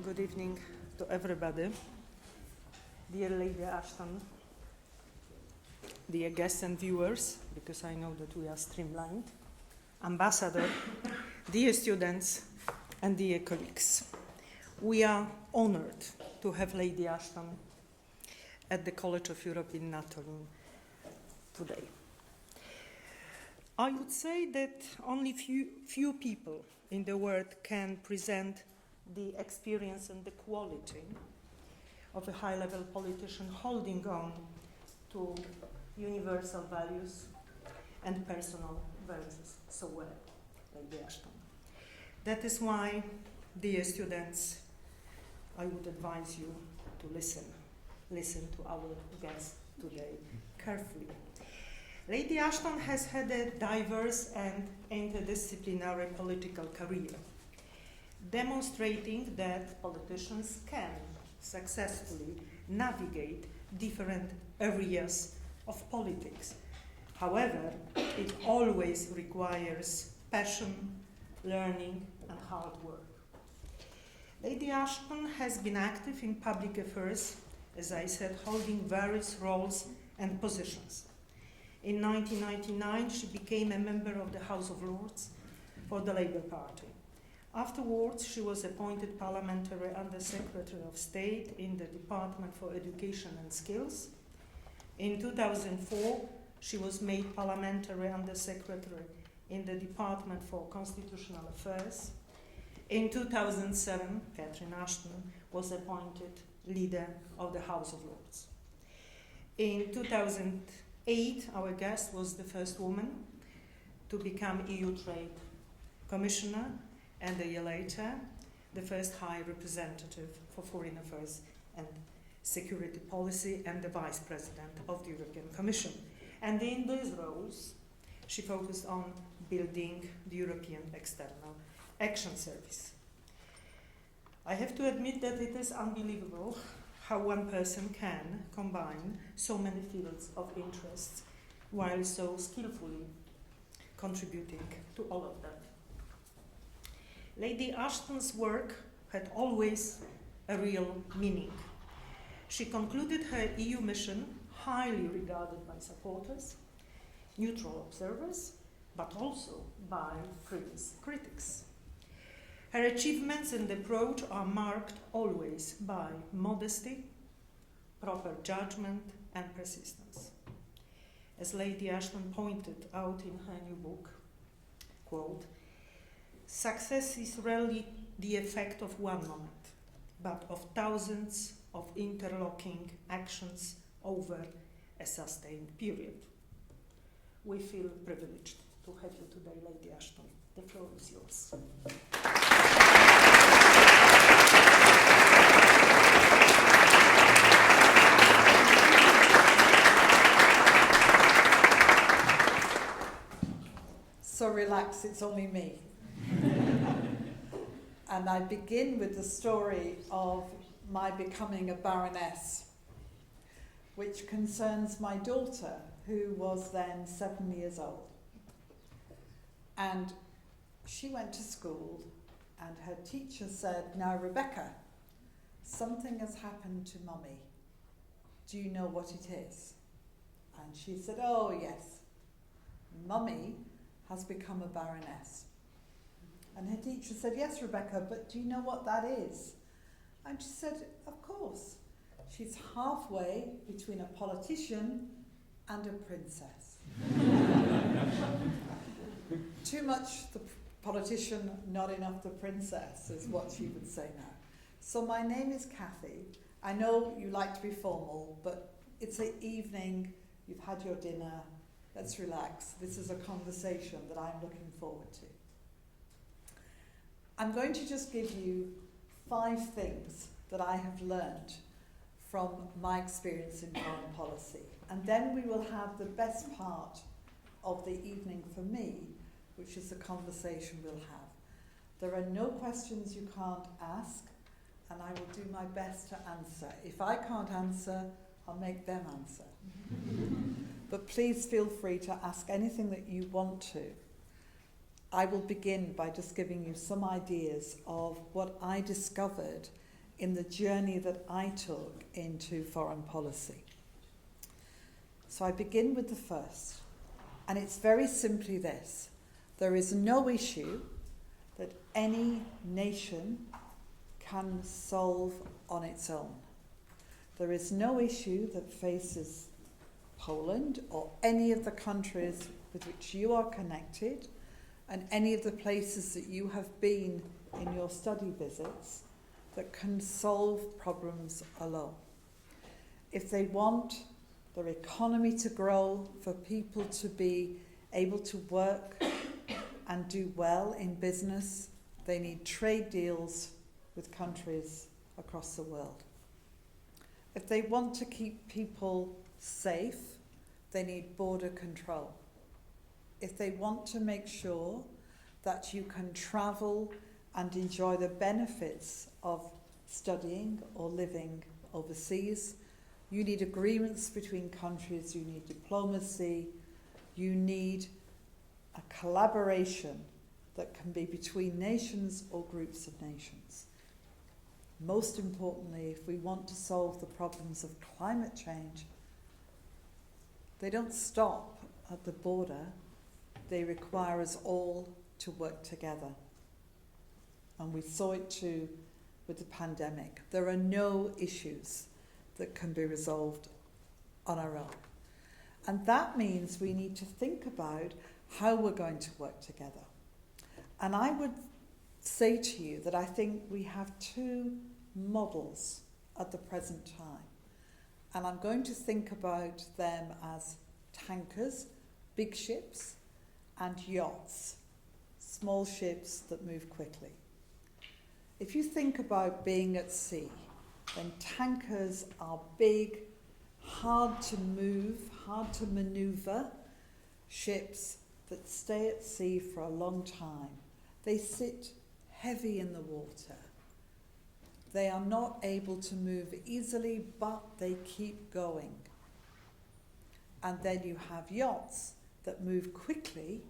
Good evening to everybody. Dear Lady Ashton, dear guests and viewers, because I know that we are streamlined, Ambassador, dear students, and dear colleagues. We are honored to have Lady Ashton at the College of Europe in Natolin today. I would say that only few people in the world can present the experience and the quality of a high-level politician holding on to universal values and personal values so well, Lady Ashton. That is why, dear students, I would advise you to listen to our guest today carefully. Lady Ashton has had a diverse and interdisciplinary political career, demonstrating that politicians can successfully navigate different areas of politics. However, it always requires passion, learning, and hard work. Lady Ashton has been active in public affairs, as I said, holding various roles and positions. In 1999, she became a member of the House of Lords for the Labour Party. Afterwards, she was appointed Parliamentary Under-Secretary of State in the Department for Education and Skills. In 2004, she was made Parliamentary Under-Secretary in the Department for Constitutional Affairs. In 2007, Catherine ASHTON was appointed Leader of the House of Lords. In 2008, our guest was the first woman to become EU Trade Commissioner, and a year later, the first High Representative for Foreign Affairs and Security Policy and the Vice President of the European Commission. And in these roles, she focused on building the European External Action Service. I have to admit that it is unbelievable how one person can combine so many fields of interest while so skillfully contributing to all of them. Lady Ashton's work had always a real meaning. She concluded her EU mission highly regarded by supporters, neutral observers, but also by previous critics. Her achievements and approach are marked always by modesty, proper judgment, and persistence. As Lady Ashton pointed out in her new book, quote, "Success is rarely the effect of one moment, but of thousands of interlocking actions over a sustained period." We feel privileged to have you today, Lady Ashton. The floor is yours. So relax, it's only me. And I begin with the story of my becoming a baroness, which concerns my daughter, who was then 7 years old. And she went to school, and her teacher said, "Now, Rebecca, something has happened to Mummy. Do you know what it is?" And she said, "Oh, yes. Mummy has become a baroness." And her teacher said, "Yes, Rebecca, but do you know what that is?" And she said, "Of course. She's halfway between a politician and a princess." Too much the politician, not enough the princess, is what she would say now. So my name is Kathy. I know you like to be formal, but it's the evening, you've had your dinner, let's relax. This is a conversation that I'm looking forward to. I'm going to just give you 5 things that I have learned from my experience in foreign policy. And then we will have the best part of the evening for me, which is the conversation we'll have. There are no questions you can't ask, and I will do my best to answer. If I can't answer, I'll make them answer. But please feel free to ask anything that you want to. I will begin by just giving you some ideas of what I discovered in the journey that I took into foreign policy. So I begin with the first, and it's very simply this. There is no issue that any nation can solve on its own. There is no issue that faces Poland or any of the countries with which you are connected and any of the places that you have been in your study visits that can solve problems alone. If they want their economy to grow, for people to be able to work and do well in business, they need trade deals with countries across the world. If they want to keep people safe, they need border control. If they want to make sure that you can travel and enjoy the benefits of studying or living overseas, you need agreements between countries, you need diplomacy, you need a collaboration that can be between nations or groups of nations. Most importantly, if we want to solve the problems of climate change, they don't stop at the border, they require us all to work together. And we saw it too with the pandemic. There are no issues that can be resolved on our own. And that means we need to think about how we're going to work together. And I would say to you that I think we have two models at the present time. And I'm going to think about them as tankers, big ships, and yachts, small ships that move quickly. If you think about being at sea, then tankers are big, hard to move, hard to maneuver ships that stay at sea for a long time. They sit heavy in the water. They are not able to move easily, but they keep going. And then you have yachts that move quickly,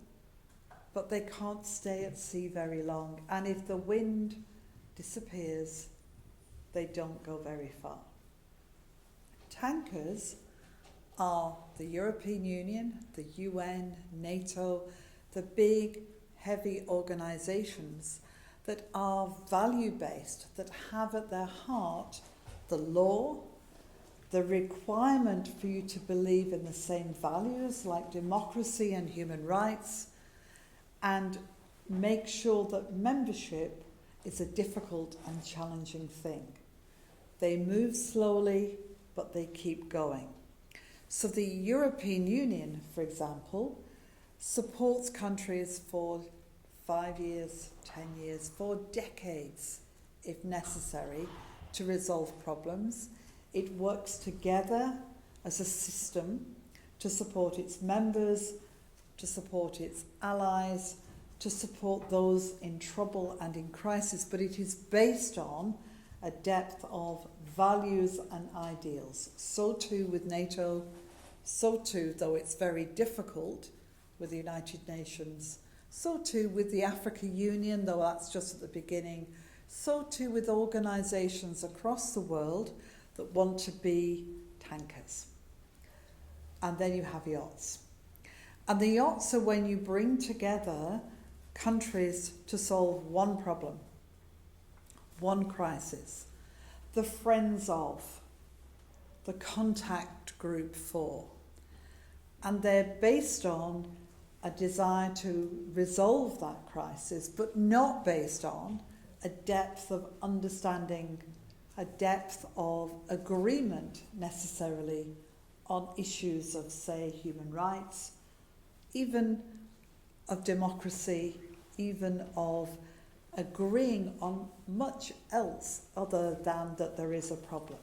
but they can't stay at sea very long. And if the wind disappears, they don't go very far. Tankers are the European Union, the UN, NATO, the big, heavy organizations that are value-based, that have at their heart the law, the requirement for you to believe in the same values like democracy and human rights, and make sure that membership is a difficult and challenging thing. They move slowly, but they keep going. So the European Union, for example, supports countries for 5 years, 10 years, for decades, if necessary, to resolve problems. It works together as a system to support its members, to support its allies, to support those in trouble and in crisis, but it is based on a depth of values and ideals. So too with NATO, so too, though it's very difficult, with the United Nations, so too with the African Union, though that's just at the beginning, so too with organisations across the world that want to be tankers. And then you have yachts. And the yachts are when you bring together countries to solve one problem, one crisis, the friends of, the contact group for. And they're based on a desire to resolve that crisis, but not based on a depth of understanding, a depth of agreement necessarily on issues of, say, human rights, even of democracy, even of agreeing on much else other than that there is a problem.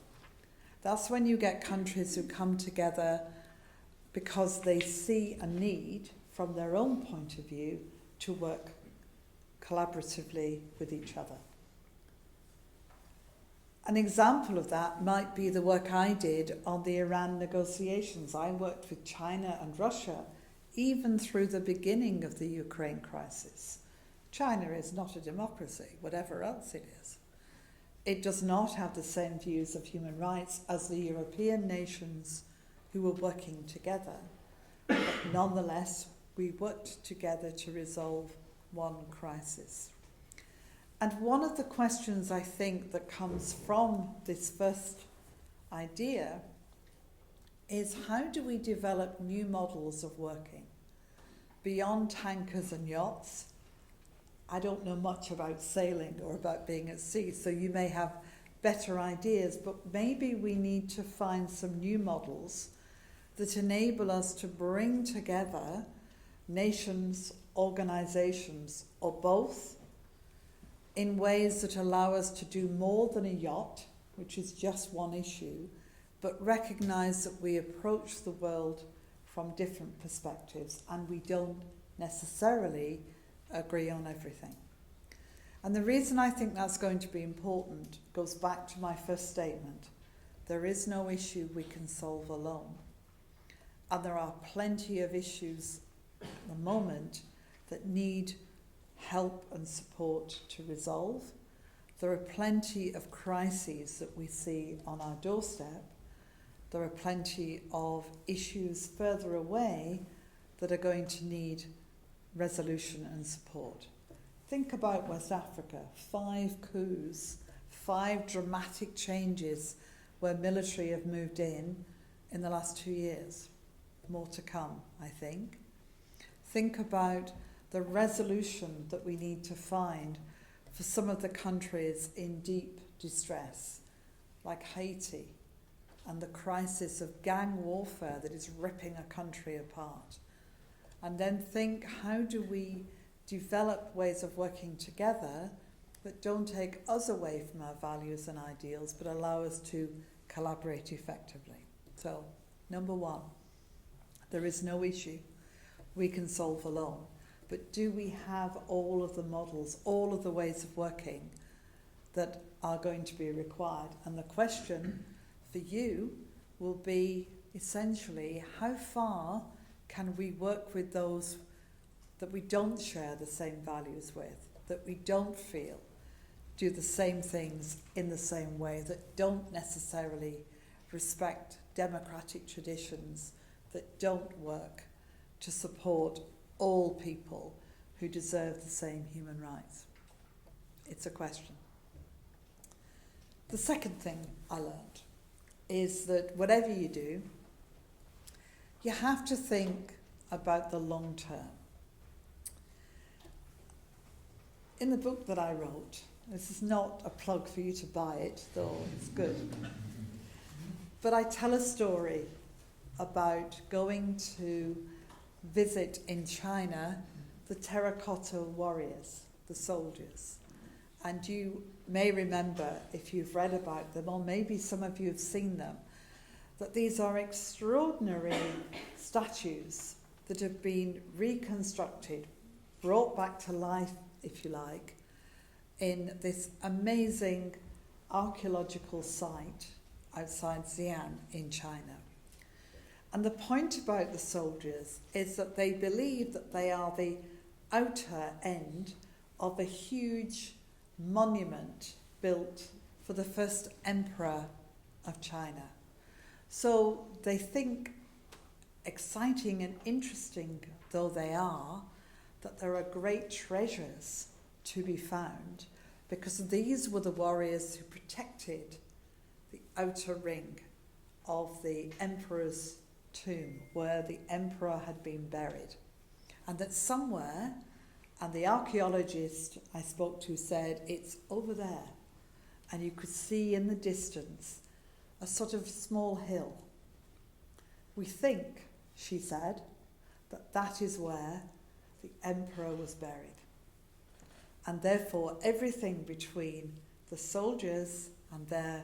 That's when you get countries who come together because they see a need from their own point of view to work collaboratively with each other. An example of that might be the work I did on the Iran negotiations. I worked with China and Russia even through the beginning of the Ukraine crisis. China is not a democracy, whatever else it is. it does not have the same views of human rights as the European nations who were working together. But nonetheless, we worked together to resolve one crisis. And one of the questions I think that comes from this first idea is, how do we develop new models of working beyond tankers and yachts? I don't know much about sailing or about being at sea, so you may have better ideas, but maybe we need to find some new models that enable us to bring together nations, organizations, or both, in ways that allow us to do more than a yacht, which is just one issue, but recognize that we approach the world from different perspectives and we don't necessarily agree on everything. And the reason I think that's going to be important goes back to my first statement. There is no issue we can solve alone. And there are plenty of issues at the moment that need help and support to resolve. There are plenty of crises that we see on our doorstep. There are plenty of issues further away that are going to need resolution and support. Think about West Africa, 5 coups, 5 dramatic changes where military have moved in the last 2 years. More to come, I think. Think about the resolution that we need to find for some of the countries in deep distress, like Haiti, and the crisis of gang warfare that is ripping a country apart. And then think, how do we develop ways of working together that don't take us away from our values and ideals, but allow us to collaborate effectively? So, number 1, there is no issue we can solve alone. But do we have all of the models, all of the ways of working that are going to be required? And the question for you will be essentially, how far can we work with those that we don't share the same values with, that we don't feel do the same things in the same way, that don't necessarily respect democratic traditions, that don't work to support all people who deserve the same human rights? It's a question. The second thing I learned is that whatever you do, you have to think about the long term. In the book that I wrote, this is not a plug for you to buy it, though it's good, but I tell a story about going to visit in China the terracotta warriors, the soldiers. And you may remember, if you've read about them, or maybe some of you have seen them, that these are extraordinary statues that have been reconstructed, brought back to life, if you like, in this amazing archaeological site outside Xi'an in China. And the point about the soldiers is that they believe that they are the outer end of a huge monument built for the first emperor of China. So they think, exciting and interesting though they are, that there are great treasures to be found, because these were the warriors who protected the outer ring of the emperor's tomb, where the emperor had been buried. And that somewhere, and the archaeologist I spoke to said, it's over there, and you could see in the distance a sort of small hill. We think, she said, that that is where the emperor was buried. And therefore everything between the soldiers and there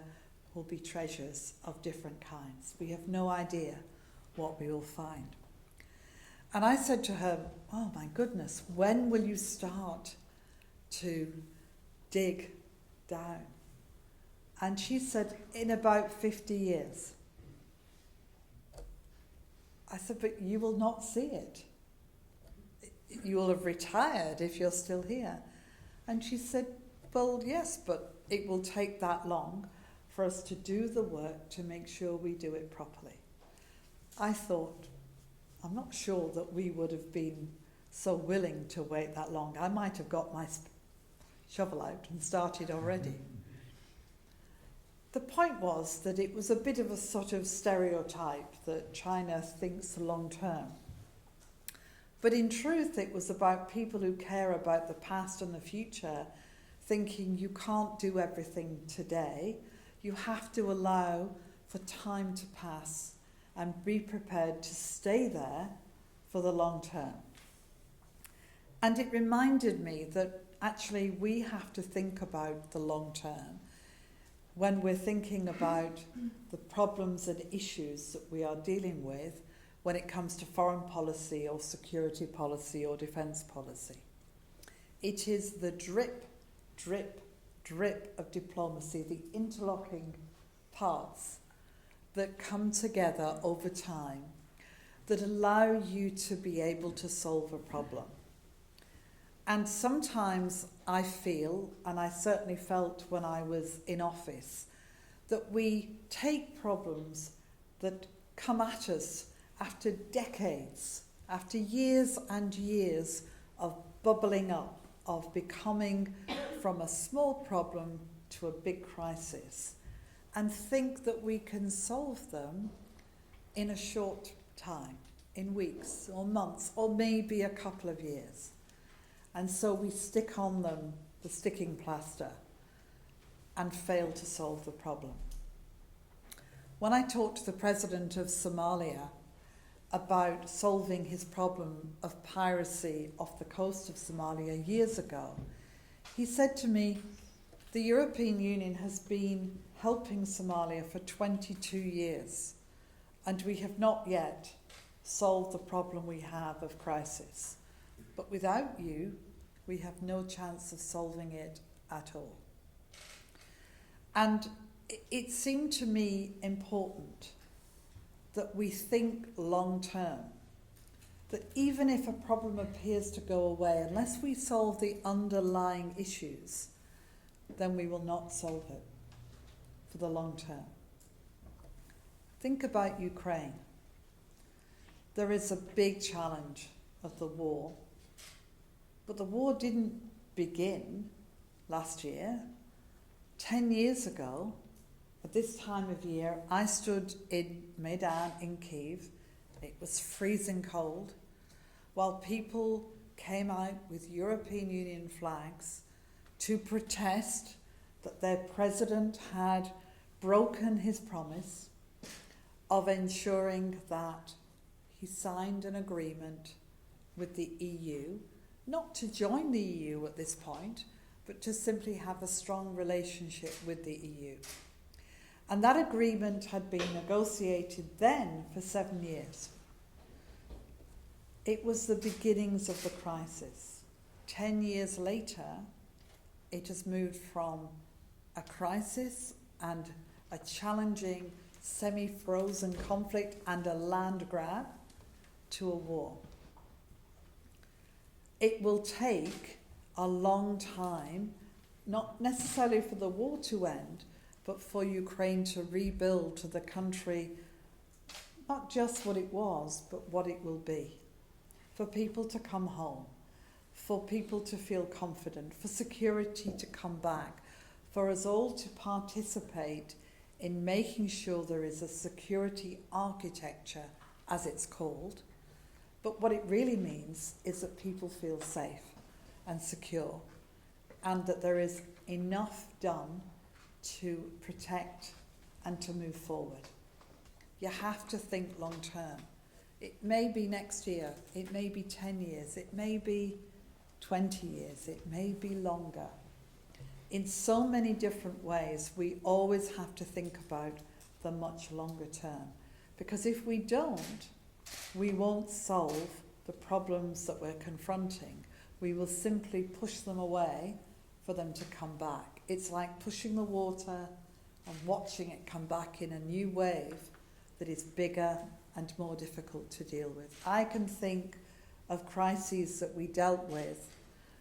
will be treasures of different kinds. We have no idea what we will find. And I said to her, oh my goodness, when will you start to dig down? And she said, in about 50 years. I said, but you will not see it. You will have retired if you're still here. And she said, well, yes, but it will take that long for us to do the work to make sure we do it properly. I thought, I'm not sure that we would have been so willing to wait that long. I might have got my shovel out and started already. The point was that it was a bit of a sort of stereotype that China thinks long term. But in truth, it was about people who care about the past and the future, thinking you can't do everything today. You have to allow for time to pass and be prepared to stay there for the long term. And it reminded me that actually we have to think about the long term when we're thinking about the problems and issues that we are dealing with when it comes to foreign policy or security policy or defence policy. It is the drip, drip, drip of diplomacy, the interlocking parts that come together over time that allow you to be able to solve a problem. And sometimes I feel, and I certainly felt when I was in office, that we take problems that come at us after decades, after years and years of bubbling up, of becoming from a small problem to a big crisis, and think that we can solve them in a short time, in weeks or months, or maybe a couple of years. And so we stick on them the sticking plaster and fail to solve the problem. When I talked to the president of Somalia about solving his problem of piracy off the coast of Somalia years ago, he said to me, the European Union has been helping Somalia for 22 years, and we have not yet solved the problem we have of crisis. But without you, we have no chance of solving it at all. And it seemed to me important that we think long term, that even if a problem appears to go away, unless we solve the underlying issues, then we will not solve it for the long term. Think about Ukraine. There is a big challenge of the war, but the war didn't begin last year. 10 years ago, at this time of year, I stood in Maidan in Kyiv. It was freezing cold, while people came out with European Union flags to protest that their president had broken his promise of ensuring that he signed an agreement with the EU, not to join the EU at this point, but to simply have a strong relationship with the EU. And that agreement had been negotiated then for 7 years. It was the beginnings of the crisis. 10 years later, it has moved from a crisis and a challenging, semi-frozen conflict and a land grab to a war. It will take a long time, not necessarily for the war to end, but for Ukraine to rebuild to the country, not just what it was, but what it will be. For people to come home, for people to feel confident, for security to come back, for us all to participate in making sure there is a security architecture, as it's called. But what it really means is that people feel safe and secure, and that there is enough done to protect and to move forward. You have to think long term. It may be next year, it may be 10 years, it may be 20 years, it may be longer. In so many different ways, we always have to think about the much longer term. Because if we don't, we won't solve the problems that we're confronting. We will simply push them away for them to come back. It's like pushing the water and watching it come back in a new wave that is bigger and more difficult to deal with. I can think of crises that we dealt with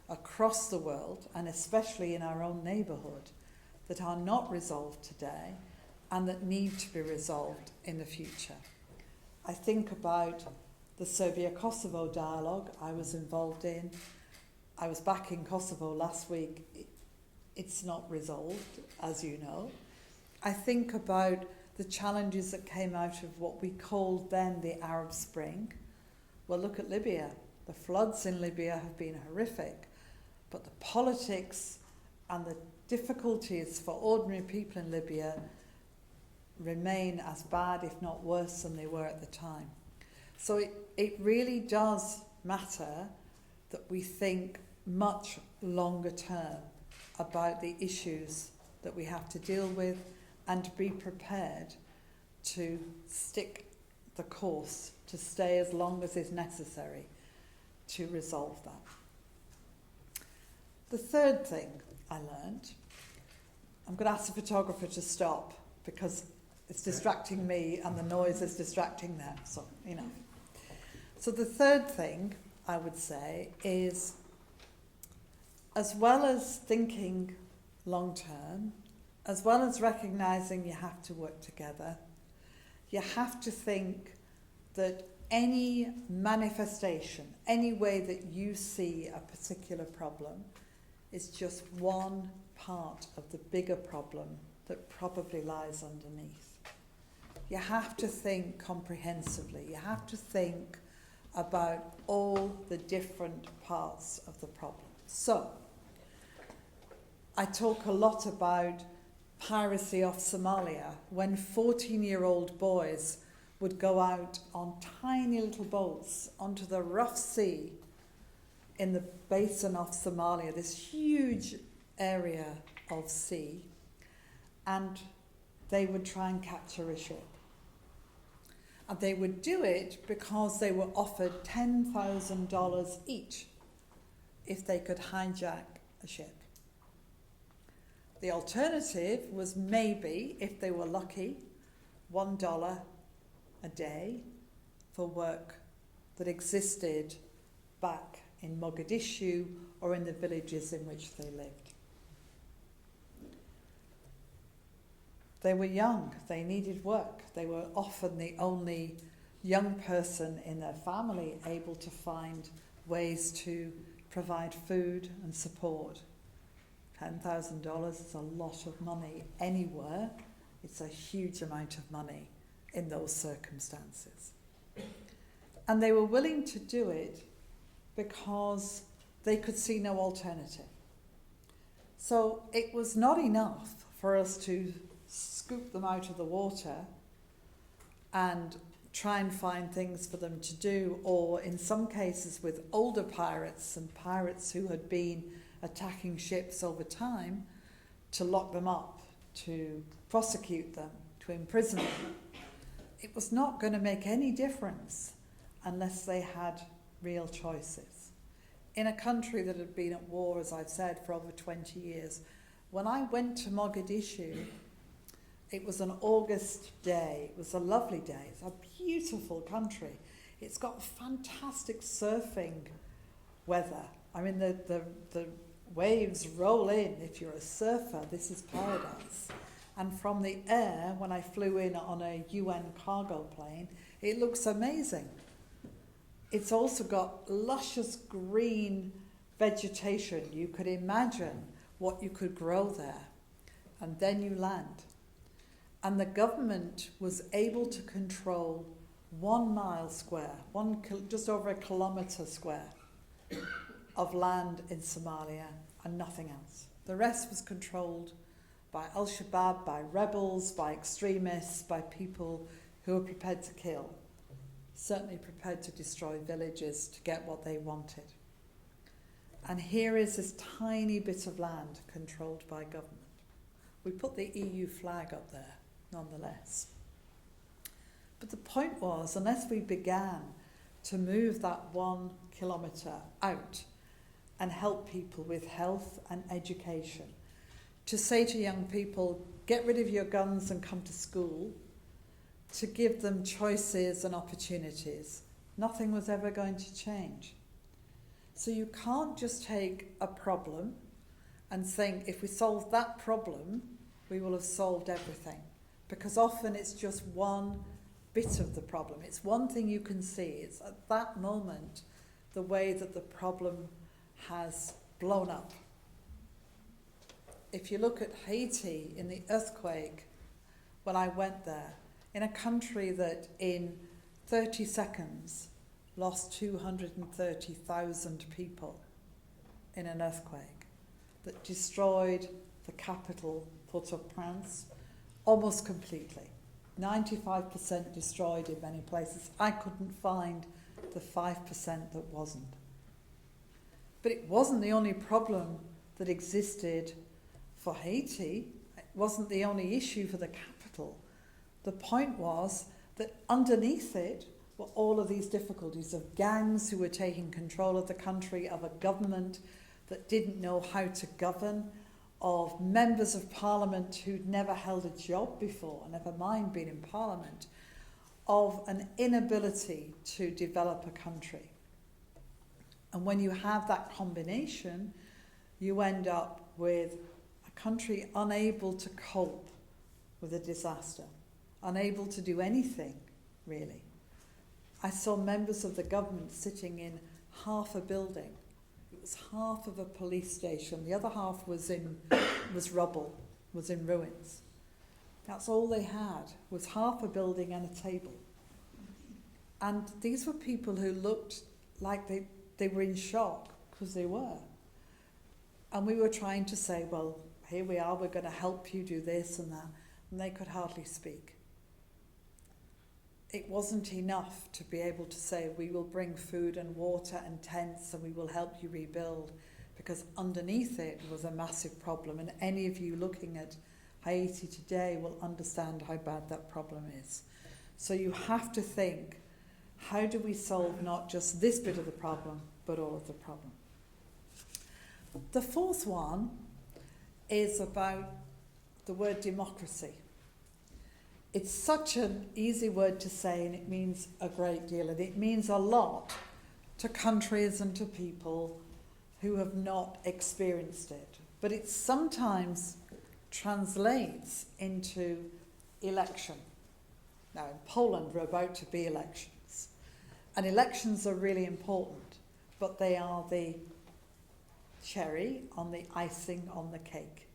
across the world, and especially in our own neighbourhood, that are not resolved today and that need to be resolved in the future. I think about the Serbia-Kosovo dialogue I was involved in. I was back in Kosovo last week. It's not resolved, as you know. I think about the challenges that came out of what we called then the Arab Spring. Well, look at Libya. The floods in Libya have been horrific, but the politics and the difficulties for ordinary people in Libya remain as bad, if not worse, than they were at the time. So it really does matter that we think much longer term about the issues that we have to deal with and to be prepared to stick the course, to stay as long as is necessary to resolve that. The third thing I learned, I'm going to ask the photographer to stop because it's distracting me and the noise is distracting them, so, you know. So the third thing I would say is, as well as thinking long term, as well as recognising you have to work together, you have to think that any manifestation, any way that you see a particular problem is just one part of the bigger problem that probably lies underneath. You have to think comprehensively. You have to think about all the different parts of the problem. So, I talk a lot about piracy off Somalia, when 14-year-old boys would go out on tiny little boats onto the rough sea in the basin of Somalia, this huge area of sea, and they would try and capture a ship. And they would do it because they were offered $10,000 each if they could hijack a ship. The alternative was maybe, if they were lucky, $1 a day for work that existed back in Mogadishu or in the villages in which they lived. They were young, they needed work. They were often the only young person in their family able to find ways to provide food and support. $10,000 is a lot of money anywhere. It's a huge amount of money in those circumstances. And they were willing to do it because they could see no alternative. So it was not enough for us to scoop them out of the water and try and find things for them to do, or in some cases with older pirates and pirates who had been attacking ships over time, to lock them up, to prosecute them, to imprison them. It was not going to make any difference unless they had real choices. In a country that had been at war, as I've said, for over 20 years, when I went to Mogadishu, it was an August day. It was a lovely day. It's a beautiful country. It's got fantastic surfing weather. I mean, the waves roll in. If you're a surfer, this is paradise. And from the air, when I flew in on a UN cargo plane, it looks amazing. It's also got luscious green vegetation. You could imagine what you could grow there. And then you land. And the government was able to control 1 mile square, just over a kilometre square of land in Somalia and nothing else. The rest was controlled by Al-Shabaab, by rebels, by extremists, by people who were prepared to kill, certainly prepared to destroy villages to get what they wanted. And here is this tiny bit of land controlled by government. We put the EU flag up there, nonetheless. But the point was, unless we began to move that 1 kilometre out and help people with health and education, to say to young people, get rid of your guns and come to school, to give them choices and opportunities, nothing was ever going to change. So you can't just take a problem and think, if we solve that problem, we will have solved everything. Because often it's just one bit of the problem. It's one thing you can see. It's at that moment the way that the problem has blown up. If you look at Haiti in the earthquake, when I went there, in a country that in 30 seconds lost 230,000 people in an earthquake that destroyed the capital, Port-au-Prince, almost completely. 95% destroyed in many places. I couldn't find the 5% that wasn't. But it wasn't the only problem that existed for Haiti. It wasn't the only issue for the capital. The point was that underneath it were all of these difficulties of gangs who were taking control of the country, of a government that didn't know how to govern, of members of parliament who'd never held a job before, never mind being in parliament, of an inability to develop a country. And when you have that combination, you end up with a country unable to cope with a disaster, unable to do anything, really. I saw members of the government sitting in half a building. It was half of a police station. The other half was rubble, was in ruins. That's all they had, was half a building and a table. And these were people who looked like they were in shock, because they were. And we were trying to say, well, here we are, we're going to help you do this and that. And they could hardly speak. It wasn't enough to be able to say, we will bring food and water and tents and we will help you rebuild, because underneath it was a massive problem. And any of you looking at Haiti today will understand how bad that problem is. So you have to think, how do we solve not just this bit of the problem, but all of the problem? The fourth one is about the word democracy. It's such an easy word to say, and it means a great deal, and it means a lot to countries and to people who have not experienced it. But it sometimes translates into election. Now, in Poland, we're about to be elections. And elections are really important, but they are the cherry on the icing on the cake.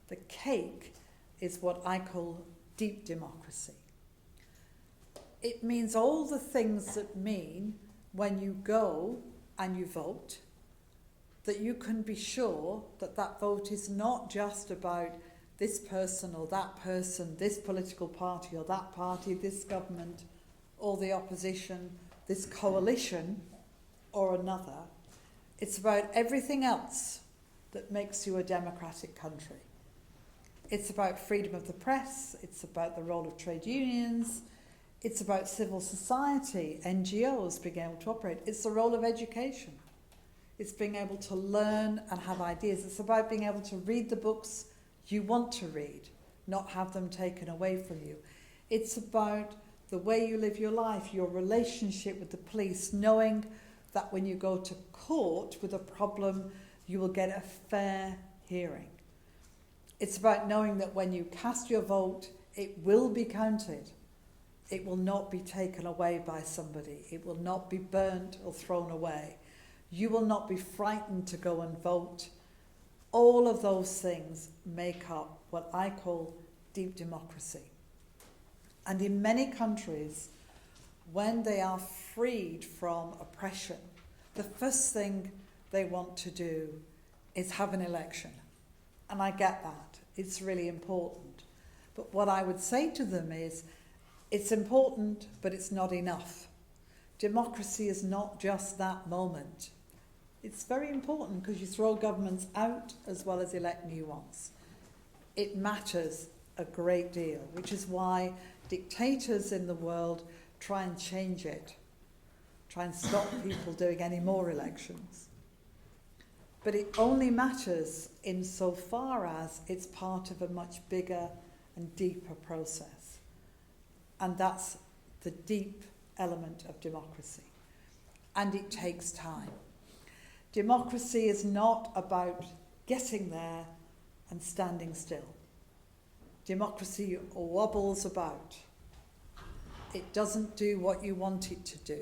The cake is what I call deep democracy. It means all the things that mean when you go and you vote, that you can be sure that that vote is not just about this person or that person, this political party or that party, this government or the opposition, this coalition or another. It's about everything else that makes you a democratic country. It's about freedom of the press, it's about the role of trade unions, it's about civil society, NGOs being able to operate. It's the role of education. It's being able to learn and have ideas. It's about being able to read the books you want to read, not have them taken away from you. It's about the way you live your life, your relationship with the police, knowing that when you go to court with a problem, you will get a fair hearing. It's about knowing that when you cast your vote, it will be counted. It will not be taken away by somebody. It will not be burnt or thrown away. You will not be frightened to go and vote. All of those things make up what I call deep democracy. And in many countries, when they are freed from oppression, the first thing they want to do is have an election. And I get that. It's really important. But what I would say to them is, it's important, but it's not enough. Democracy is not just that moment. It's very important because you throw governments out as well as elect new ones. It matters a great deal, which is why dictators in the world try and change it, try and stop people doing any more elections. But it only matters insofar as it's part of a much bigger and deeper process. And that's the deep element of democracy. And it takes time. Democracy is not about getting there and standing still. democracy wobbles about. It doesn't do what you want it to do.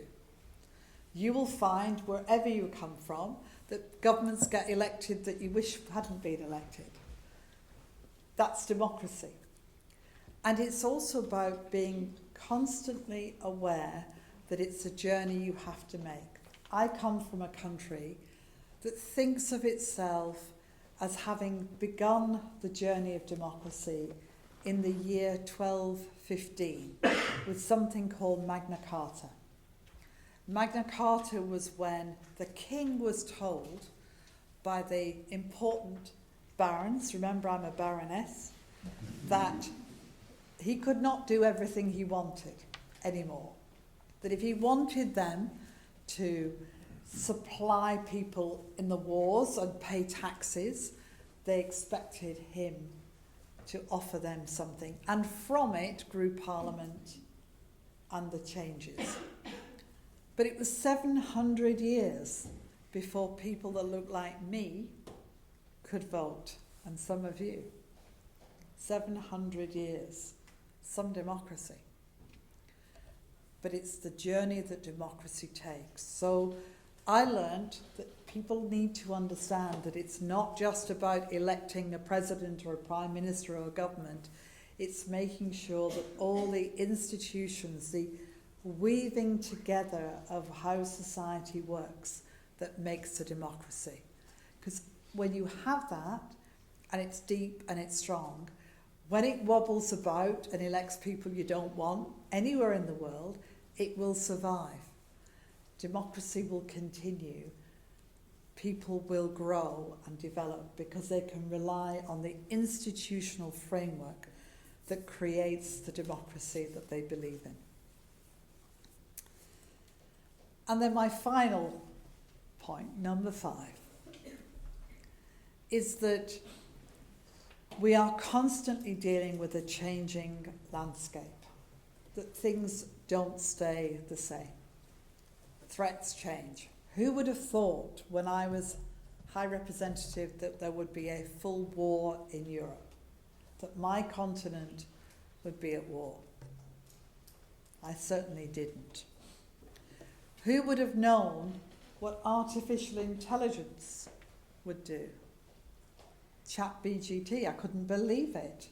You will find, wherever you come from, that governments get elected that you wish hadn't been elected. That's democracy. And it's also about being constantly aware that it's a journey you have to make. I come from a country that thinks of itself as having begun the journey of democracy in the year 1215 with something called Magna Carta. Magna Carta was when the king was told by the important barons, remember I'm a baroness, that he could not do everything he wanted anymore. That if he wanted them to supply people in the wars and pay taxes, they expected him to offer them something. And from it grew Parliament and the changes. But it was 700 years before people that looked like me could vote, and some of you. 700 years. Some democracy. But it's the journey that democracy takes. So I learned that people need to understand that it's not just about electing a president or a prime minister or a government. It's making sure that all the institutions, the weaving together of how society works, that makes a democracy. Because when you have that, and it's deep and it's strong, when it wobbles about and elects people you don't want anywhere in the world, it will survive. Democracy will continue. People will grow and develop because they can rely on the institutional framework that creates the democracy that they believe in. And then my final point, number 5, is that we are constantly dealing with a changing landscape, that things don't stay the same. Threats change. Who would have thought when I was High Representative that there would be a full war in Europe, that my continent would be at war? I certainly didn't. Who would have known what artificial intelligence would do? ChatGPT, I couldn't believe it.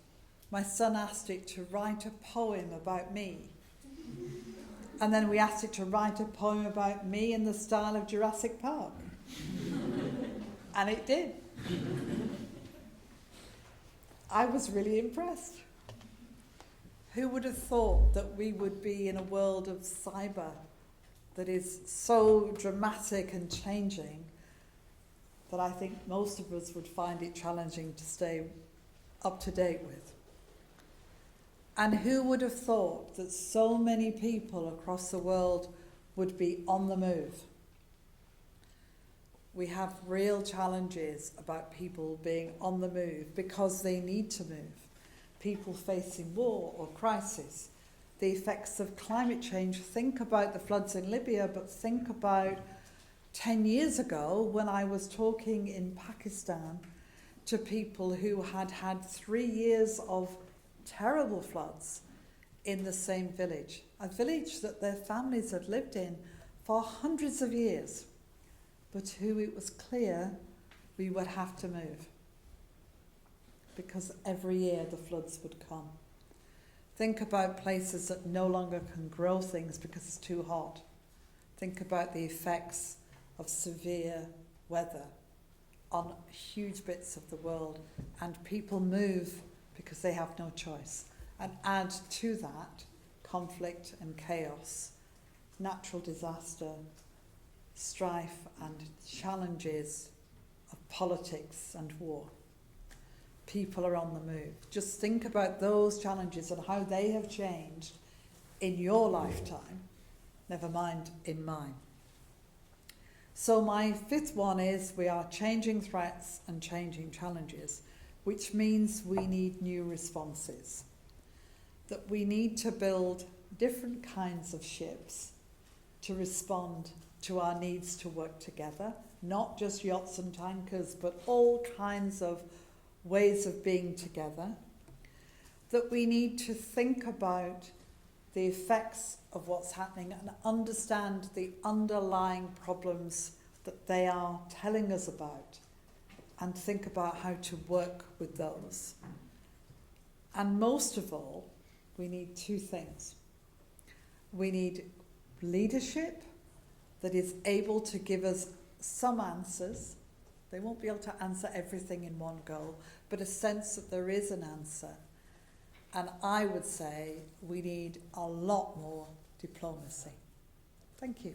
My son asked it to write a poem about me. And then we asked it to write a poem about me in the style of Jurassic Park. And it did. I was really impressed. Who would have thought that we would be in a world of cyber that is so dramatic and changing that I think most of us would find it challenging to stay up to date with. And who would have thought that so many people across the world would be on the move? We have real challenges about people being on the move because they need to move. People facing war or crisis, the effects of climate change. Think about the floods in Libya, but think about 10 years ago when I was talking in Pakistan to people who had had 3 years of terrible floods in the same village, a village that their families had lived in for hundreds of years, but who it was clear we would have to move because every year the floods would come. Think about places that no longer can grow things because it's too hot. Think about the effects of severe weather on huge bits of the world, and people move because they have no choice. And add to that conflict and chaos, natural disaster, strife and challenges of politics and war. People are on the move. Just think about those challenges and how they have changed in your lifetime, never mind in mine. So my 5th one is we are changing threats and changing challenges, which means we need new responses. That we need to build different kinds of ships to respond to our needs to work together, not just yachts and tankers, but all kinds of ways of being together. that we need to think about the effects of what's happening and understand the underlying problems that they are telling us about and think about how to work with those. And most of all, we need two things. We need leadership that is able to give us some answers. They won't be able to answer everything in one go, but a sense that there is an answer. And I would say we need a lot more diplomacy. Thank you.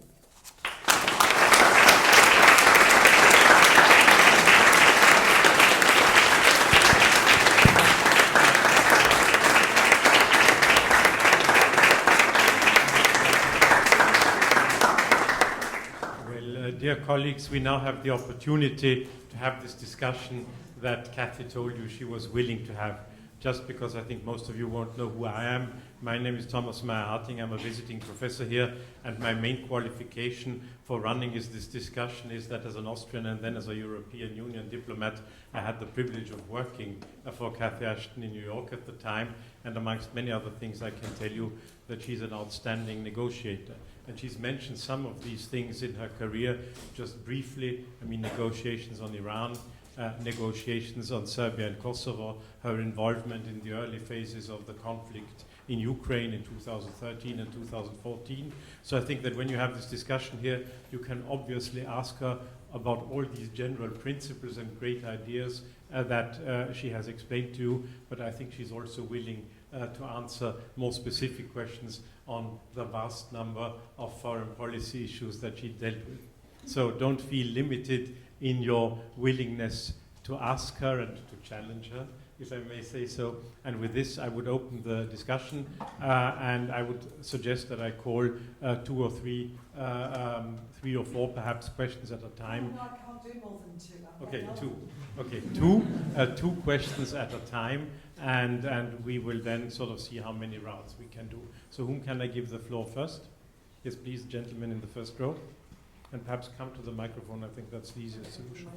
Dear colleagues, we now have the opportunity to have this discussion that Kathy told you she was willing to have. Just because I think most of you won't know who I am. My name is Thomas Meyer-Harting. I'm a visiting professor here, and my main qualification for running this discussion is that as an Austrian and then as a European Union diplomat, I had the privilege of working for Cathy Ashton in New York at the time, and amongst many other things I can tell you that she's an outstanding negotiator. And she's mentioned some of these things in her career just briefly. I mean, negotiations on Iran, negotiations on Serbia and Kosovo, her involvement in the early phases of the conflict in Ukraine in 2013 and 2014. So I think that when you have this discussion here, you can obviously ask her about all these general principles and great ideas that she has explained to you, but I think she's also willing to answer more specific questions on the vast number of foreign policy issues that she dealt with. So don't feel limited in your willingness to ask her and to challenge her, if I may say so. And with this, I would open the discussion, and I would suggest that I call two or three or four perhaps questions at a time. No, I can't do more than two. Okay, two. Okay, two questions at a time, and we will then sort of see how many rounds we can do. So whom can I give the floor first? Yes, please, gentlemen in the first row. And perhaps come to the microphone. I think that's the easiest solution.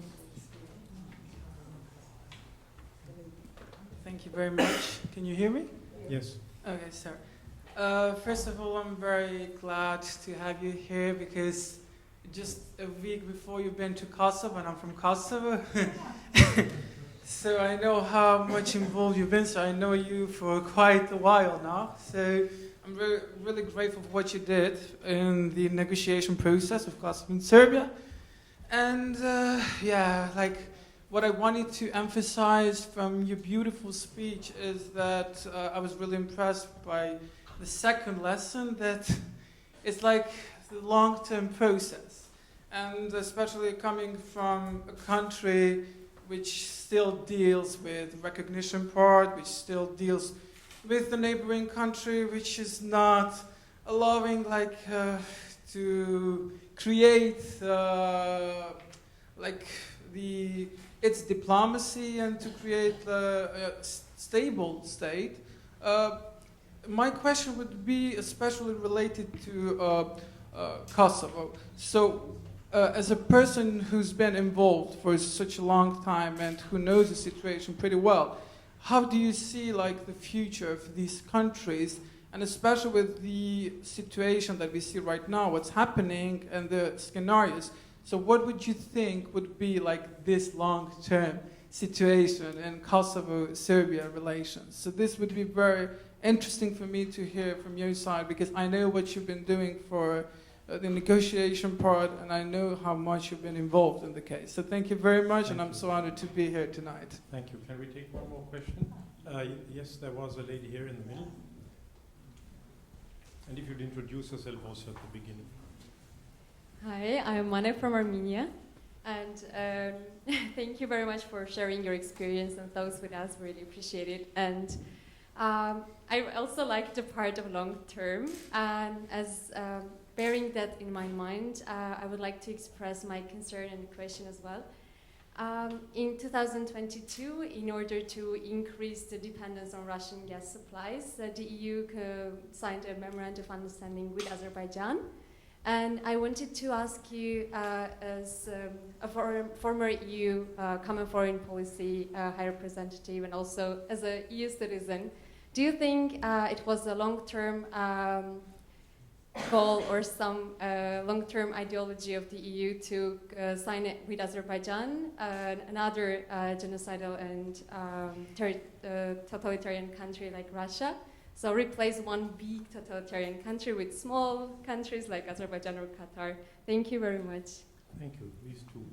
Thank you very much. Can you hear me? Yes. Okay, sorry. First of all, I'm very glad to have you here because just a week before you've been to Kosovo, and I'm from Kosovo, so I know how much involved you've been, so I know you for quite a while now. So I'm really grateful for what you did in the negotiation process of Kosovo and Serbia. And yeah, like what I wanted to emphasize from your beautiful speech is that I was really impressed by the second lesson, that it's like the long-term process. And especially coming from a country which still deals with recognition part, which still deals with the neighboring country, which is not allowing to create its diplomacy and to create a stable state. My question would be especially related to Kosovo. So, as a person who's been involved for such a long time and who knows the situation pretty well, how do you see like the future of these countries, and especially with the situation that we see right now, what's happening and the scenarios? So what would you think would be like this long-term situation in Kosovo-Serbia relations? So this would be very interesting for me to hear from your side, because I know what you've been doing for the negotiation part, and I know how much you've been involved in the case. So thank you very much, and I'm so honored to be here tonight. Thank you. Can we take one more question? Yes, there was a lady here in the middle. And if you'd introduce yourself also at the beginning. Hi, I'm Mane from Armenia, and thank you very much for sharing your experience and thoughts with us. Really appreciate it. And I also like the part of long term, and as bearing that in my mind, I would like to express my concern and question as well. In 2022, in order to increase the dependence on Russian gas supplies, the EU signed a memorandum of understanding with Azerbaijan. And I wanted to ask you, as a former EU Common Foreign Policy High Representative, and also as a EU citizen, Do you think it was a long-term goal or some long-term ideology of the EU to sign it with Azerbaijan, another genocidal and totalitarian country like Russia? So replace one big totalitarian country with small countries like Azerbaijan or Qatar. Thank you very much. Thank you. These two.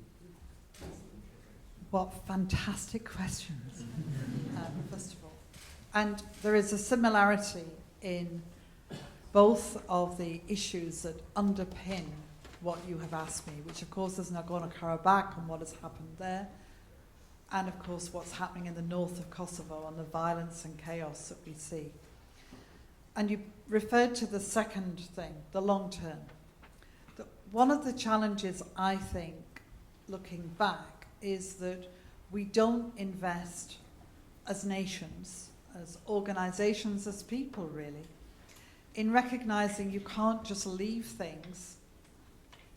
What fantastic questions, first of all. And there is a similarity in both of the issues that underpin what you have asked me, which of course is Nagorno-Karabakh and what has happened there, and of course what's happening in the north of Kosovo and the violence and chaos that we see. And you referred to the second thing, the long term. One of the challenges, I think, looking back, is that we don't invest as nations, as organizations, as people really, in recognizing you can't just leave things.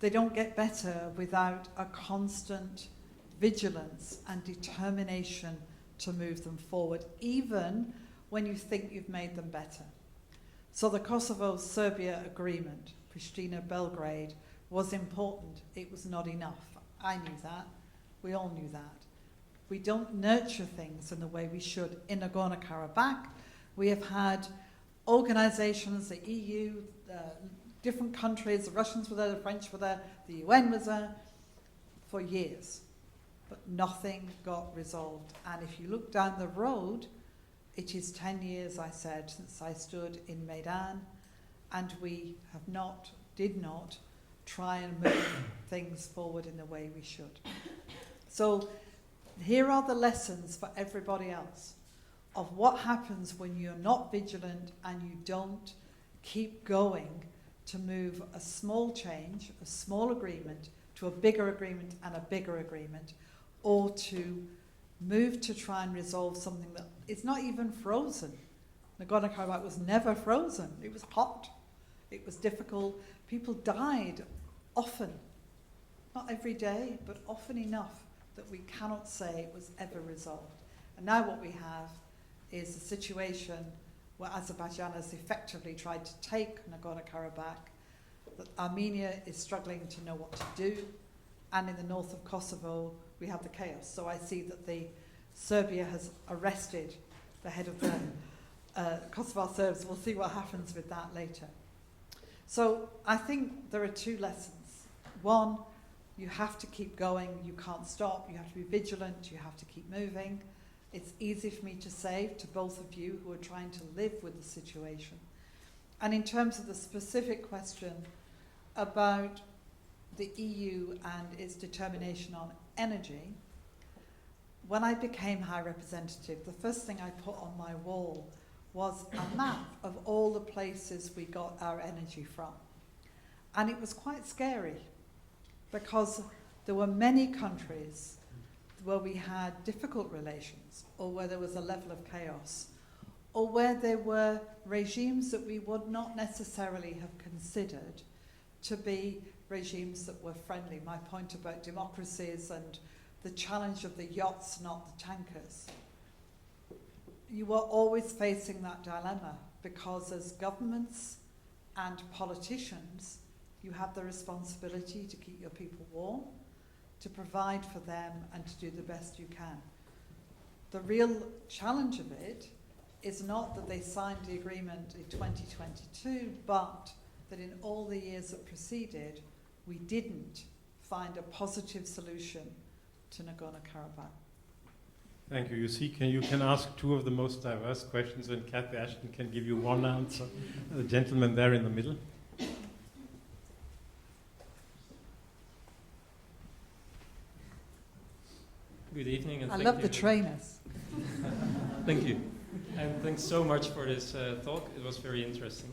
They don't get better without a constant vigilance and determination to move them forward, even when you think you've made them better. So the Kosovo-Serbia agreement, Pristina-Belgrade, was important. It was not enough. I knew that. We all knew that. We don't nurture things in the way we should. In Nagorno-Karabakh, we have had organizations, the EU, different countries, the Russians were there, the French were there, the UN was there, for years. But nothing got resolved. And if you look down the road, it is 10 years, I said, since I stood in Maidan, and we did not try and move things forward in the way we should. So here are the lessons for everybody else of what happens when you're not vigilant and you don't keep going to move a small change, a small agreement, to a bigger agreement and a bigger agreement, or to move to try and resolve something that is not even frozen. Nagorno-Karabakh was never frozen. It was hot. It was difficult. People died often. Not every day, but often enough that we cannot say it was ever resolved. And now what we have is a situation where Azerbaijan has effectively tried to take Nagorno-Karabakh, that Armenia is struggling to know what to do, and in the north of Kosovo we have the chaos. So I see that Serbia has arrested the head of the Kosovo Serbs. We'll see what happens with that later. So I think there are two lessons. One, you have to keep going, you can't stop, you have to be vigilant, you have to keep moving. It's easy for me to say to both of you who are trying to live with the situation. And in terms of the specific question about the EU and its determination on energy, when I became High Representative, the first thing I put on my wall was a map of all the places we got our energy from. And it was quite scary because there were many countries where we had difficult relations, or where there was a level of chaos, or where there were regimes that we would not necessarily have considered to be regimes that were friendly. My point about democracies and the challenge of the yachts, not the tankers. You were always facing that dilemma because as governments and politicians, you have the responsibility to keep your people warm, to provide for them, and to do the best you can. The real challenge of it is not that they signed the agreement in 2022, but that in all the years that preceded, we didn't find a positive solution to Nagorno-Karabakh. Thank you. You see, you can ask two of the most diverse questions, and Cathy Ashton can give you one answer. The gentleman there in the middle. Good evening, and I love the trainers. Thank you, and thanks so much for this talk. It was very interesting.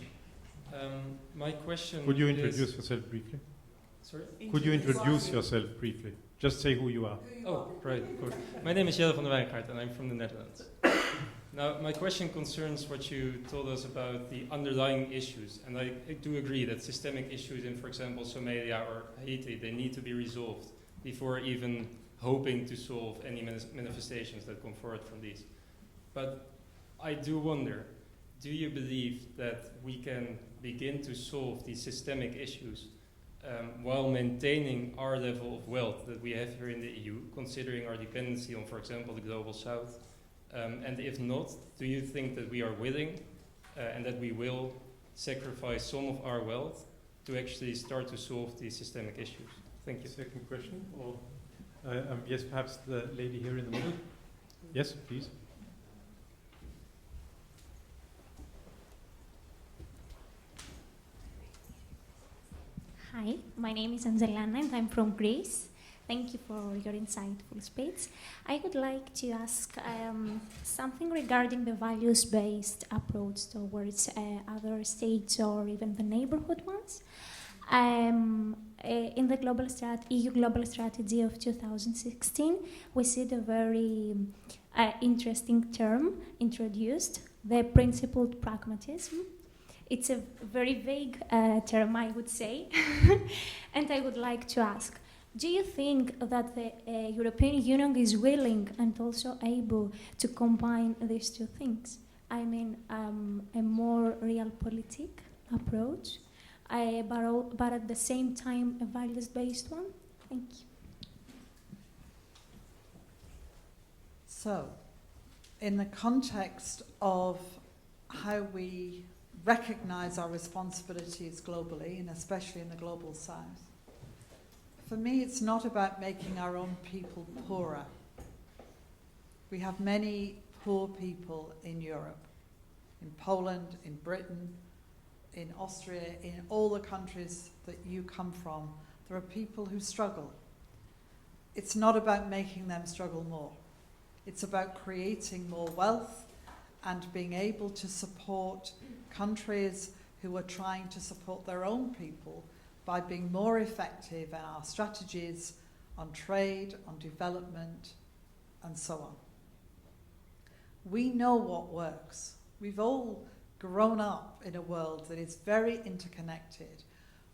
My question. Could you introduce yourself briefly? Sorry. Could you introduce yourself briefly? Just say who you are. Oh, right, of course. My name is Jelle van der Wijngaard, and I'm from the Netherlands. Now, my question concerns what you told us about the underlying issues, and I do agree that systemic issues in, for example, Somalia or Haiti, they need to be resolved before even hoping to solve any manifestations that come forward from these. But I do wonder, do you believe that we can begin to solve these systemic issues while maintaining our level of wealth that we have here in the EU, considering our dependency on, for example, the Global South? And if not, do you think that we are willing and that we will sacrifice some of our wealth to actually start to solve these systemic issues? Thank you. Second question, or yes, perhaps the lady here in the middle. Yes, please. Hi, my name is Angelana and I'm from Greece. Thank you for your insightful speech. I would like to ask something regarding the values-based approach towards other states or even the neighborhood ones. In the EU Global Strategy of 2016, we see the very interesting term introduced, the principled pragmatism. It's a very vague term, I would say, and I would like to ask, do you think that the European Union is willing and also able to combine these two things? I mean, a more realpolitik approach, but at the same time a values-based one? Thank you. So, in the context of how we recognize our responsibilities globally, and especially in the Global South, for me, it's not about making our own people poorer. We have many poor people in Europe, in Poland, in Britain, in Austria, in all the countries that you come from. There are people who struggle. It's not about making them struggle more. It's about creating more wealth and being able to support countries who are trying to support their own people by being more effective in our strategies on trade, on development, and so on. We know what works. We've all grown up in a world that is very interconnected.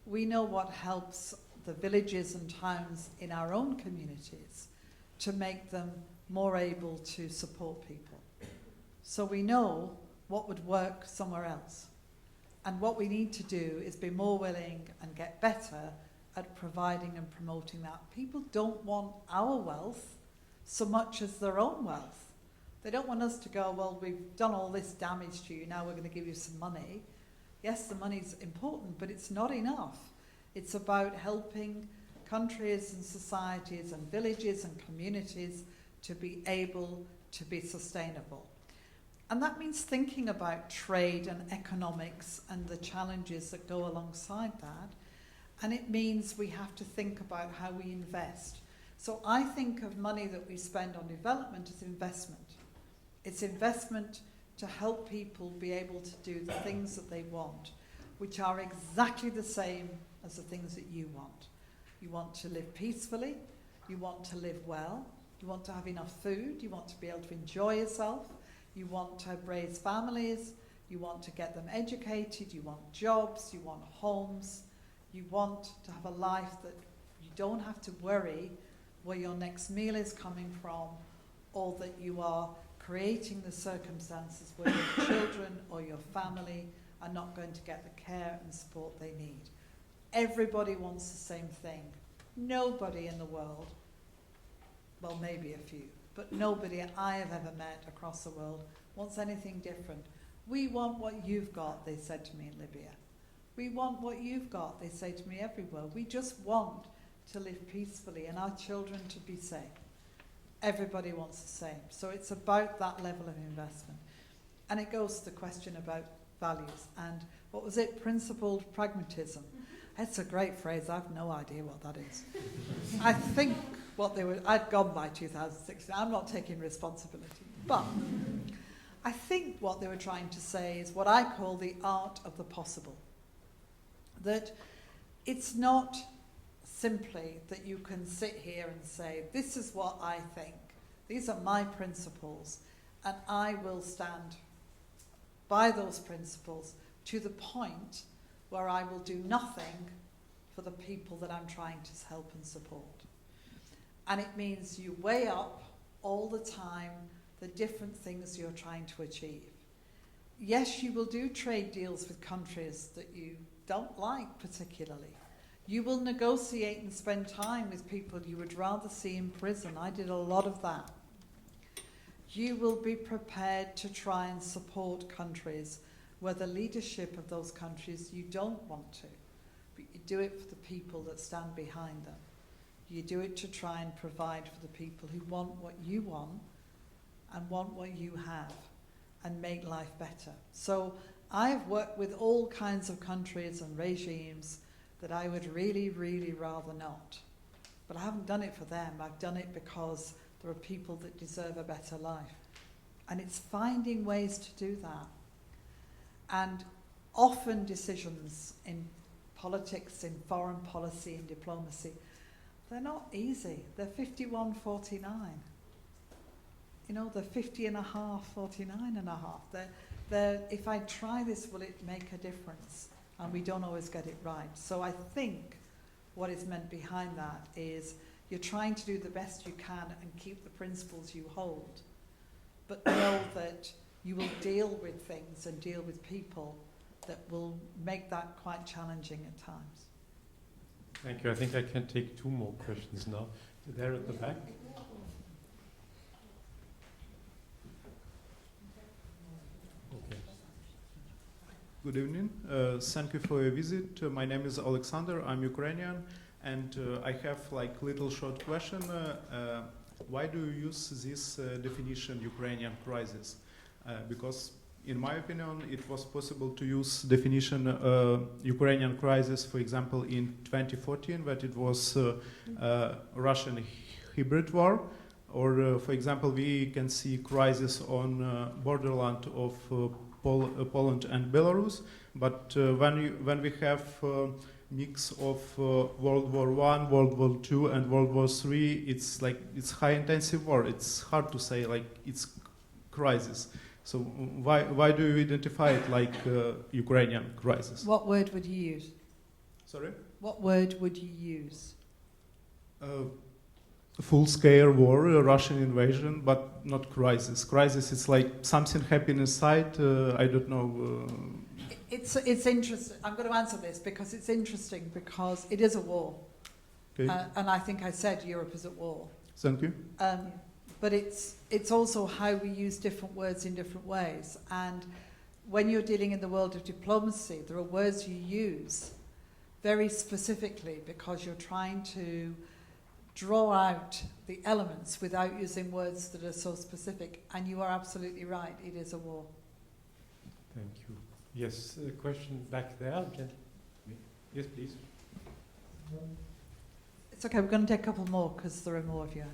We know what helps the villages and towns in our own communities to make them more able to support people. So we know what would work somewhere else. And what we need to do is be more willing and get better at providing and promoting that. People don't want our wealth so much as their own wealth. They don't want us to go, well, we've done all this damage to you, now we're going to give you some money. Yes, the money's important, but it's not enough. It's about helping countries and societies and villages and communities to be able to be sustainable. And that means thinking about trade and economics and the challenges that go alongside that. And it means we have to think about how we invest. So I think of money that we spend on development as investment. It's investment to help people be able to do the things that they want, which are exactly the same as the things that you want. You want to live peacefully, you want to live well, you want to have enough food, you want to be able to enjoy yourself, you want to raise families, you want to get them educated, you want jobs, you want homes, you want to have a life that you don't have to worry where your next meal is coming from, or that you are creating the circumstances where your children or your family are not going to get the care and support they need. Everybody wants the same thing. Nobody in the world, well, maybe a few, but nobody I have ever met across the world wants anything different. We want what you've got, they said to me in Libya. We want what you've got, they say to me everywhere. We just want to live peacefully and our children to be safe. Everybody wants the same. So it's about that level of investment. And it goes to the question about values. And what was it? Principled pragmatism. That's a great phrase. I have no idea what that is. I think what they were, I'd gone by 2016. I'm not taking responsibility. But I think what they were trying to say is what I call the art of the possible. That it's not simply that you can sit here and say, this is what I think, these are my principles, and I will stand by those principles to the point where I will do nothing for the people that I'm trying to help and support. And it means you weigh up all the time the different things you're trying to achieve. yes, you will do trade deals with countries that you don't like particularly. You will negotiate and spend time with people you would rather see in prison. I did a lot of that. You will be prepared to try and support countries where the leadership of those countries you don't want to. But you do it for the people that stand behind them. You do it to try and provide for the people who want what you want and want what you have and make life better. So I've worked with all kinds of countries and regimes that I would really, really rather not. But I haven't done it for them. I've done it because there are people that deserve a better life. And it's finding ways to do that. And often decisions in politics, in foreign policy, in diplomacy, they're not easy. They're 51-49. You know, they're 50 and a half, 49 and a half. They're, if I try this, will it make a difference? And we don't always get it right. So I think what is meant behind that is you're trying to do the best you can and keep the principles you hold, but know that you will deal with things and deal with people that will make that quite challenging at times. Thank you. I think I can take 2 more questions now. There at the back. Okay. Good evening. Thank you for your visit. My name is Alexander. I'm Ukrainian, and I have like little short question. Why do you use this definition, Ukrainian crisis? Because in my opinion, it was possible to use definition Ukrainian crisis, for example, in 2014, but it was Russian hybrid war, or for example, we can see crisis on borderland of Poland and Belarus. But when we have mix of World War I, World War II, and World War III, it's like it's high intensive war. It's hard to say like it's crisis. So why do you identify it like Ukrainian crisis? What word would you use? Sorry? What word would you use? Full-scale war, Russian invasion, but not crisis. Crisis, it's like something happened inside. I don't know. It's interesting. I'm going to answer this because it's interesting because it is a war. Okay. And I think I said Europe is at war. Thank you. But it's also how we use different words in different ways. And when you're dealing in the world of diplomacy, there are words you use very specifically because you're trying to draw out the elements without using words that are so specific. And you are absolutely right, it is a war. Thank you. Yes, a question back there. Yes, please. It's okay, we're going to take a couple more because there are more of you, Anna.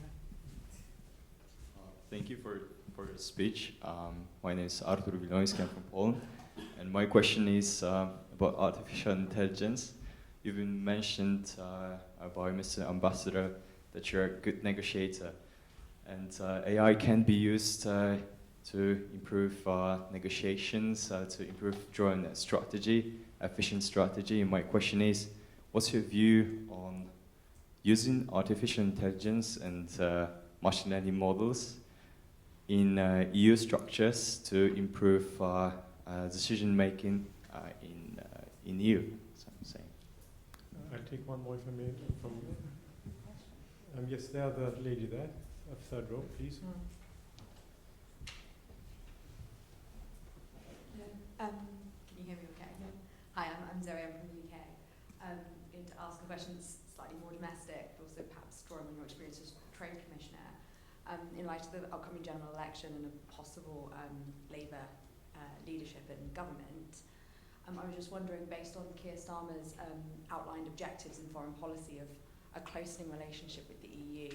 Thank you for your speech. My name is Artur Wiloński, I'm from Poland. And my question is about artificial intelligence. You've been mentioned by Mr. Ambassador that you're a good negotiator. And AI can be used to improve negotiations, to improve drawing a strategy, efficient strategy. And my question is, what's your view on using artificial intelligence and machine learning models in EU structures to improve decision making in EU? So I'm saying. I'll take one more if I may. From yes, there, the lady there, 3rd row, please. Can you hear me okay? Hi, I'm Zoe, I'm from the UK. I'm going to ask a question that's slightly more domestic, but also perhaps drawing on your experience as Trade Commissioner. In light of the upcoming general election and a possible Labour leadership in government, I was just wondering, based on Keir Starmer's outlined objectives in foreign policy of a closening relationship with the EU,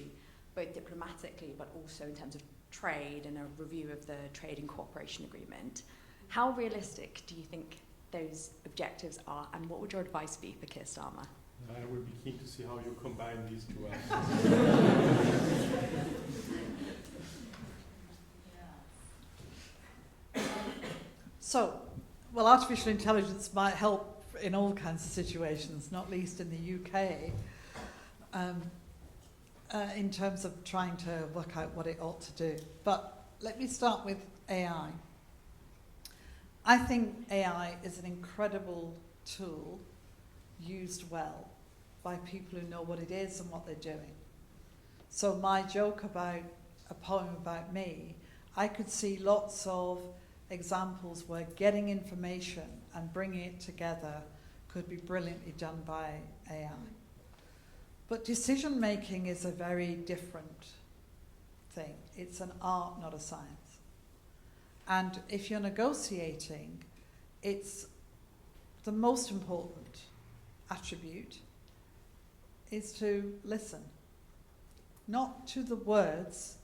both diplomatically but also in terms of trade and a review of the Trade and Cooperation Agreement, how realistic do you think those objectives are, and what would your advice be for Keir Starmer? I would be keen to see how you combine these 2 answers. So, well, artificial intelligence might help in all kinds of situations, not least in the UK, in terms of trying to work out what it ought to do. But let me start with AI. I think AI is an incredible tool used well by people who know what it is and what they're doing. So my joke about a poem about me, I could see lots of examples where getting information and bringing it together could be brilliantly done by AI. But decision making is a very different thing. It's an art, not a science. And if you're negotiating, it's the most important attribute is to listen. Not to the words,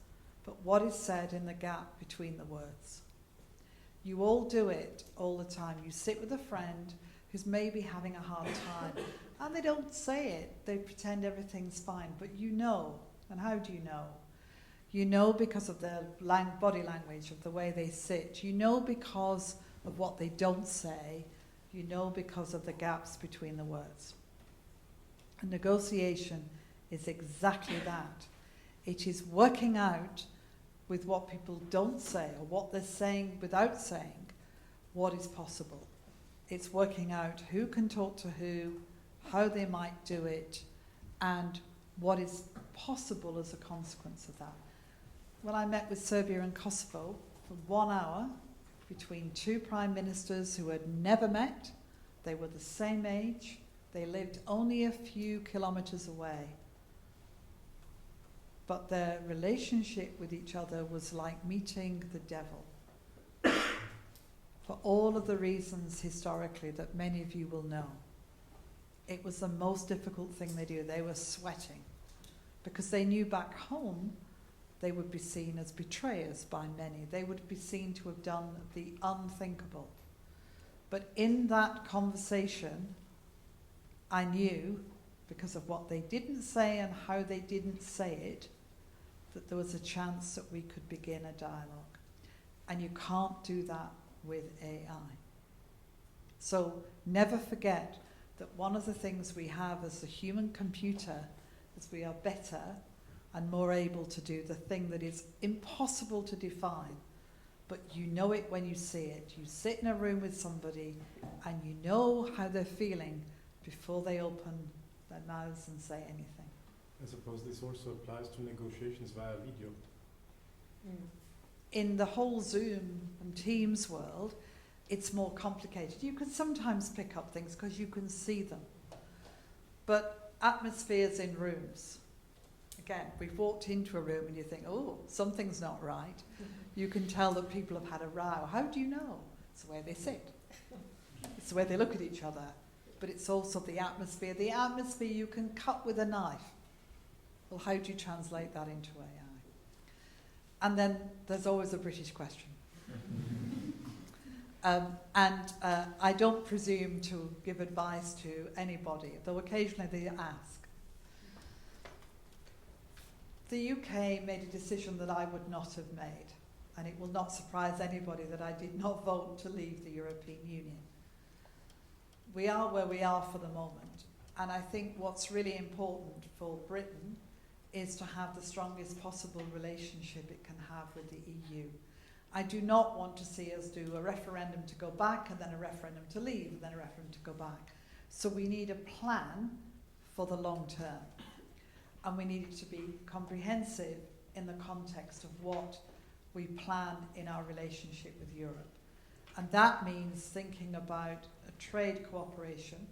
but what is said in the gap between the words. You all do it all the time. You sit with a friend who's maybe having a hard time, and they don't say it. They pretend everything's fine, but you know. And how do you know? You know because of their body language, of the way they sit. You know because of what they don't say. You know because of the gaps between the words. And negotiation is exactly that. It is working out with what people don't say or what they're saying without saying what is possible. It's working out who can talk to who, how they might do it, and what is possible as a consequence of that. When I met with Serbia and Kosovo for 1 hour between two prime ministers who had never met, they were the same age, they lived only a few kilometers away, but their relationship with each other was like meeting the devil. For all of the reasons historically that many of you will know. It was the most difficult thing they do. They were sweating because they knew back home they would be seen as betrayers by many. They would be seen to have done the unthinkable. But in that conversation, I knew, because of what they didn't say and how they didn't say it, that there was a chance that we could begin a dialogue. And you can't do that with AI. So never forget that one of the things we have as a human computer is we are better and more able to do the thing that is impossible to define, but you know it when you see it. You sit in a room with somebody and you know how they're feeling before they open their mouths and say anything. I suppose this also applies to negotiations via video. In the whole Zoom and Teams world, it's more complicated. You can sometimes pick up things because you can see them. But atmospheres in rooms, again, we've walked into a room and you think, oh, something's not right. You can tell that people have had a row. How do you know? It's the way they sit. It's the way they look at each other. But it's also the atmosphere. The atmosphere you can cut with a knife. Well, how do you translate that into AI? And then there's always a British question. I don't presume to give advice to anybody, though occasionally they ask. The UK made a decision that I would not have made, and it will not surprise anybody that I did not vote to leave the European Union. We are where we are for the moment, and I think what's really important for Britain is to have the strongest possible relationship it can have with the EU. I do not want to see us do a referendum to go back and then a referendum to leave and then a referendum to go back. So we need a plan for the long term. And we need it to be comprehensive in the context of what we plan in our relationship with Europe. And that means thinking about a trade cooperation,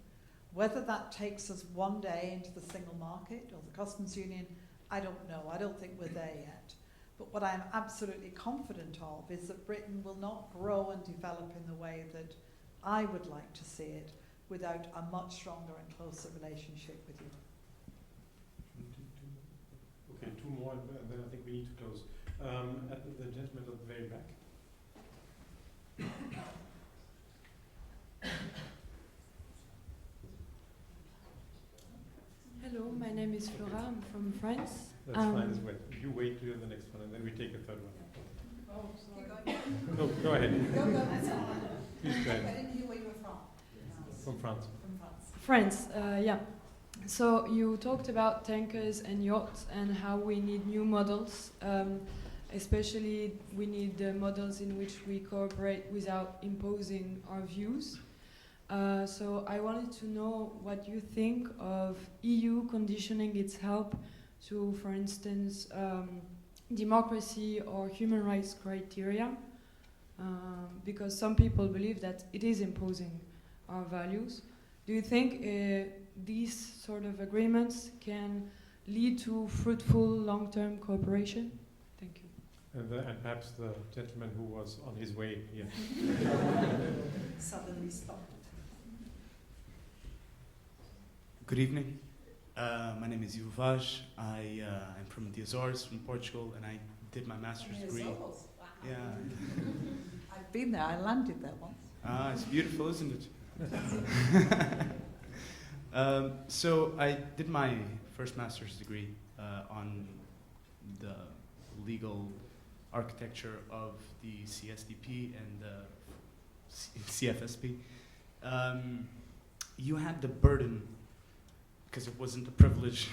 whether that takes us one day into the single market or the customs union, I don't know. I don't think we're there yet. But what I'm absolutely confident of is that Britain will not grow and develop in the way that I would like to see it without a much stronger and closer relationship with Europe. Okay, two more, and then I think we need to close. At the gentleman at the very back. Hello, my name is Flora. I'm from France. That's fine as well. You wait till the next one, and then we take a third one. Oh, sorry. No, go ahead. Go, that's all right. Please go I ahead. didn't hear where you were from. From France. From France. France, yeah. So you talked about tankers and yachts and how we need new models. especially we need models in which we cooperate without imposing our views. So I wanted to know what you think of EU conditioning its help to, for instance, democracy or human rights criteria, because some people believe that it is imposing our values. Do you think these sort of agreements can lead to fruitful long-term cooperation? Thank you. And perhaps the gentleman who was on his way here. Suddenly stopped. Good evening. My name is Vaj. I am from the Azores, from Portugal, and I did my master's degree. Wow. Yeah. I've been there. I landed there once. It's beautiful, isn't it? So I did my first master's degree on the legal architecture of the CSDP and the CFSP. You had the burden, because it wasn't a privilege,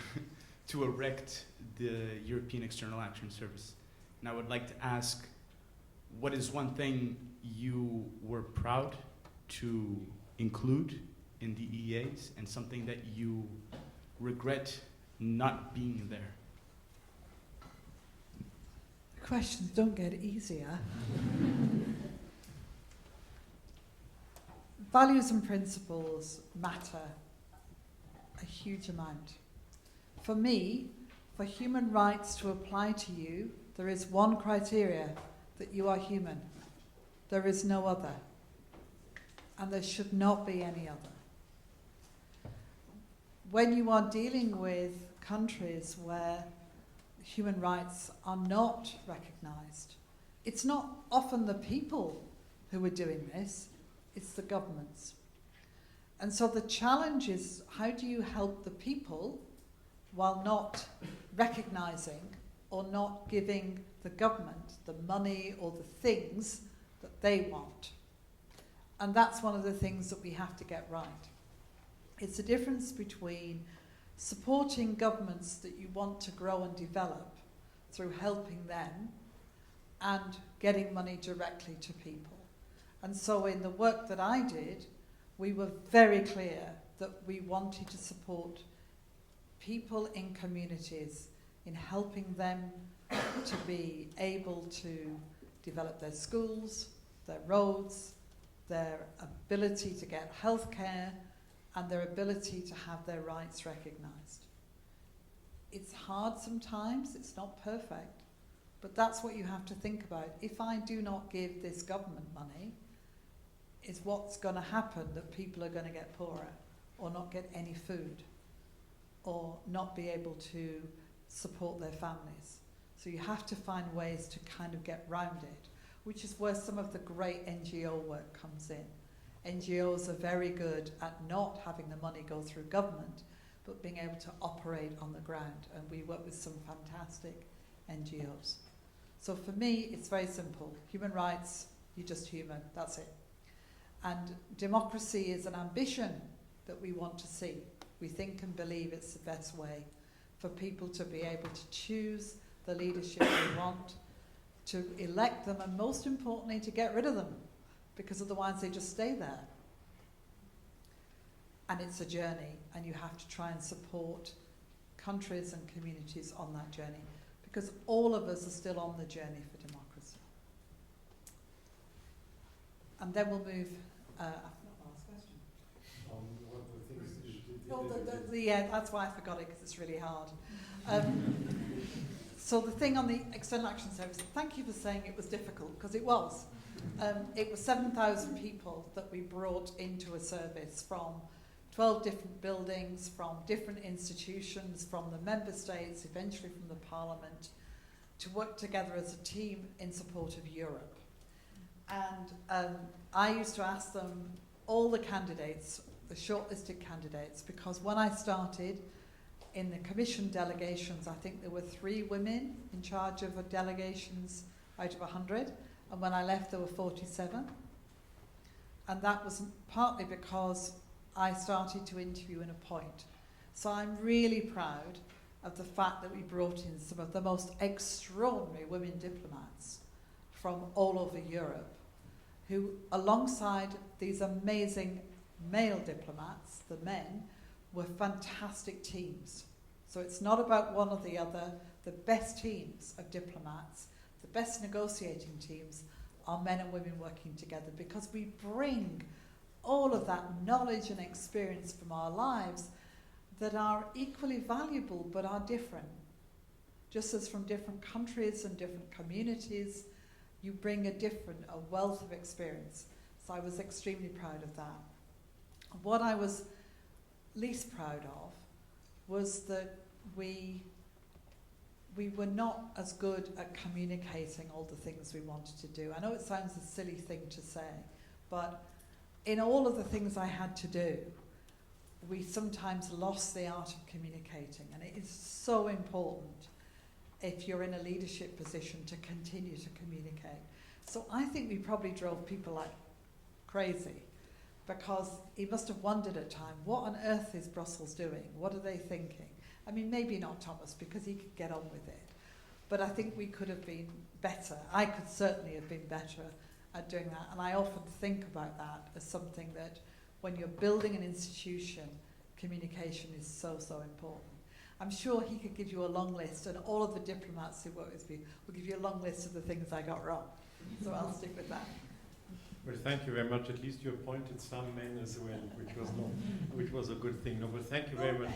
to erect the European External Action Service. And I would like to ask, what is one thing you were proud to include in the EEAs and something that you regret not being there? Questions don't get easier. Values and principles matter a huge amount. For me, for human rights to apply to you, there is one criteria, that you are human. There is no other. And there should not be any other. When you are dealing with countries where human rights are not recognised, it's not often the people who are doing this, it's the governments. And so the challenge is, how do you help the people while not recognising or not giving the government the money or the things that they want? And that's one of the things that we have to get right. It's the difference between supporting governments that you want to grow and develop through helping them and getting money directly to people. And so in the work that I did, we were very clear that we wanted to support people in communities in helping them to be able to develop their schools, their roads, their ability to get healthcare, and their ability to have their rights recognised. It's hard sometimes, it's not perfect, but that's what you have to think about. If I do not give this government money, is what's going to happen that people are going to get poorer or not get any food or not be able to support their families. So you have to find ways to kind of get round it, which is where some of the great NGO work comes in. NGOs are very good at not having the money go through government, but being able to operate on the ground. And we work with some fantastic NGOs. So for me, it's very simple. Human rights, you're just human, that's it. And democracy is an ambition that we want to see. We think and believe it's the best way for people to be able to choose the leadership they want, to elect them, and most importantly, to get rid of them, because otherwise they just stay there. And it's a journey, and you have to try and support countries and communities on that journey, because all of us are still on the journey for democracy. And then we'll move. I forgot my last question. What the things that you did. Oh, yeah, that's why I forgot it, because it's really hard. So the thing on the External Action Service, thank you for saying it was difficult, because it was. It was 7,000 people that we brought into a service from 12 different buildings, from different institutions, from the member states, eventually from the Parliament, to work together as a team in support of Europe. And I used to ask them, all the candidates, the shortlisted candidates, because when I started in the Commission delegations, I think there were 3 women in charge of delegations out of 100, and when I left there were 47. And that was partly because I started to interview and appoint. So I'm really proud of the fact that we brought in some of the most extraordinary women diplomats from all over Europe, who, alongside these amazing male diplomats, the men, were fantastic teams. So it's not about one or the other. The best teams of diplomats, the best negotiating teams, are men and women working together, because we bring all of that knowledge and experience from our lives that are equally valuable but are different. Just as from different countries and different communities, you bring a wealth of experience. So I was extremely proud of that. What I was least proud of was that we were not as good at communicating all the things we wanted to do. I know it sounds a silly thing to say, but in all of the things I had to do, we sometimes lost the art of communicating, and it is so important if you're in a leadership position to continue to communicate. So I think we probably drove people like crazy, because he must have wondered at times, what on earth is Brussels doing? What are they thinking? I mean, maybe not Thomas, because he could get on with it. But I think we could have been better. I could certainly have been better at doing that. And I often think about that as something that when you're building an institution, communication is so, so important. I'm sure he could give you a long list, and all of the diplomats who work with me will give you a long list of the things I got wrong. So I'll stick with that. Well, thank you very much. At least you appointed some men as well, which was a good thing. No, but thank you very much.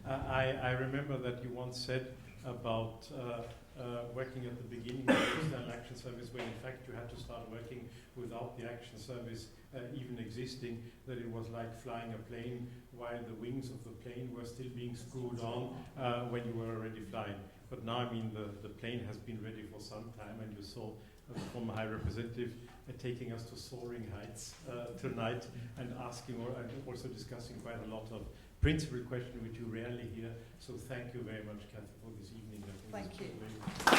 I remember that you once said about working at the beginning of the External Action Service, when in fact you had to start working without the Action Service even existing, that it was like flying a plane while the wings of the plane were still being screwed on when you were already flying. But now, I mean, the plane has been ready for some time, and you saw the former High Representative taking us to soaring heights tonight, and asking and also discussing quite a lot of principal questions which you rarely hear. So thank you very much, Cathy, for this evening. Thank you.